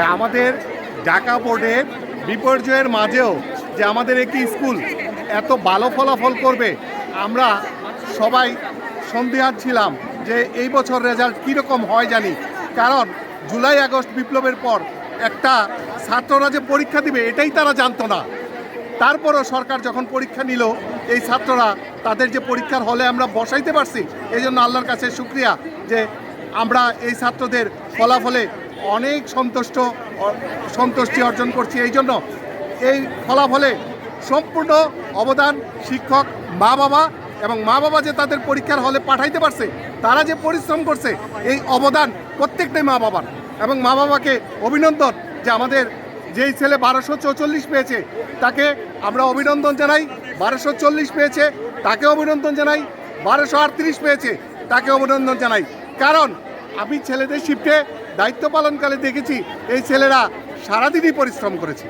আমাদের ঢাকা বোর্ডের বিপর্যয়ের মাঝেও যে আমাদের একটি স্কুল এত ভালো ফলাফল করবে, আমরা সবাই সন্দিহান ছিলাম যে এই বছর রেজাল্ট কীরকম হয় জানি। কারণ জুলাই আগস্ট বিপ্লবের পর একটা ছাত্ররা যে পরীক্ষা দিবে এটাই তারা জানতো না। তারপরও সরকার যখন পরীক্ষা নিল, এই ছাত্ররা তাদের যে পরীক্ষার হলে আমরা বসাইতে পারছি, এই জন্য আল্লাহর কাছে শুকরিয়া যে আমরা এই ছাত্রদের ফলাফলে অনেক সন্তুষ্টি অর্জন করছি। এই জন্য এই ফলাফলে সম্পূর্ণ অবদান শিক্ষক, মা বাবা এবং মা বাবা যে তাদের পরীক্ষার হলে পাঠাইতে পারছে, তারা যে পরিশ্রম করছে, এই অবদান প্রত্যেকটাই মা বাবার। এবং মা বাবাকে অভিনন্দন যে আমাদের যেই ছেলে 1244 পেয়েছে তাকে আমরা অভিনন্দন জানাই, 1240 পেয়েছে তাকে অভিনন্দন জানাই, 1238 পেয়েছে তাকে অভিনন্দন জানাই। কারণ আমি ছেলেদের শিফটে দায়িত্ব পালনকালে দেখেছি এই ছেলেরা সারাদিনই পরিশ্রম করেছে।